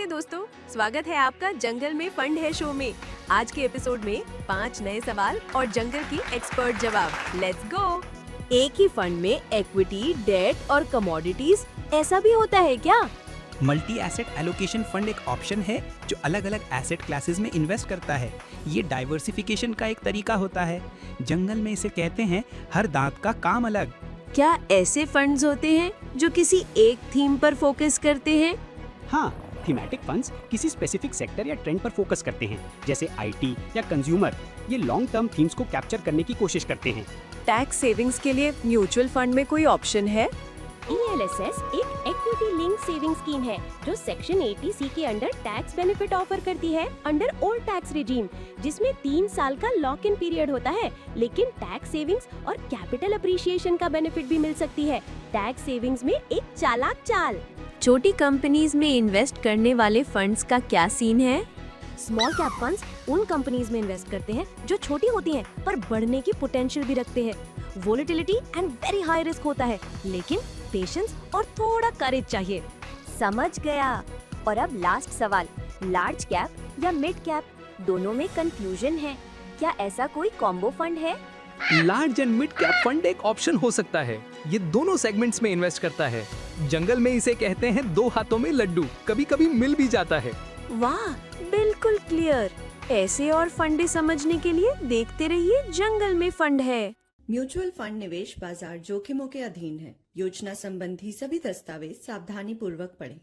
नमस्ते दोस्तों, स्वागत है आपका जंगल में फंड है शो में। आज के एपिसोड में 5 नए सवाल और जंगल की एक्सपर्ट जवाब। Let's go. एक ही फंड में इक्विटी, डेट और कमोडिटीज ऐसा भी होता है क्या? मल्टी एसेट एलोकेशन फंड एक ऑप्शन है जो अलग अलग एसेट क्लासेस में इन्वेस्ट करता है। ये डाइवर्सिफिकेशन का एक तरीका होता है। जंगल में इसे कहते हैं हर दांत का काम अलग। क्या ऐसे फंड्स होते हैं जो किसी एक थीम पर फोकस करते हैं? हाँ, थीमेटिक फंड्स किसी स्पेसिफिक सेक्टर या ट्रेंड पर फोकस करते हैं, जैसे आईटी या कंज्यूमर। ये लॉन्ग टर्म थीम्स को कैप्चर करने की कोशिश करते हैं। टैक्स सेविंग्स के लिए म्यूचुअल फंड में कोई ऑप्शन है? ELSS एक इक्विटी लिंक सेविंग स्कीम है जो सेक्शन 80C के अंडर टैक्स बेनिफिट ऑफर करती है अंडर ओल्ड टैक्स रिजीम, जिसमें 3 साल का लॉक इन पीरियड होता है, लेकिन टैक्स सेविंग्स और कैपिटल अप्रिशिएशन का बेनिफिट भी मिल सकती है। टैक्स सेविंग्स में एक चालाक चाल। छोटी कंपनीज में इन्वेस्ट करने वाले फंड्स का क्या सीन है? स्मॉल कैप फंड्स उन कंपनीज में इन्वेस्ट करते हैं जो छोटी होती हैं पर बढ़ने की पोटेंशियल भी रखते हैं। Volatility and very high risk होता है, लेकिन पेशेंस और थोड़ा करेज चाहिए। समझ गया। और अब लास्ट सवाल, लार्ज कैप या मिड कैप दोनों में कंफ्यूजन है। क्या ऐसा कोई कॉम्बो फंड है? Large and mid cap fund एक ऑप्शन हो सकता है। ये दोनों सेगमेंट्स में इन्वेस्ट करता है। जंगल में इसे कहते हैं 2 हाथों में लड्डू, कभी कभी मिल भी जाता है। वाह, बिल्कुल क्लियर। ऐसे और फंडे समझने के लिए देखते रहिए जंगल में फंड है। म्यूचुअल फंड निवेश बाजार जोखिमों के अधीन है। योजना संबंधी सभी दस्तावेज सावधानी पूर्वक पढ़ें।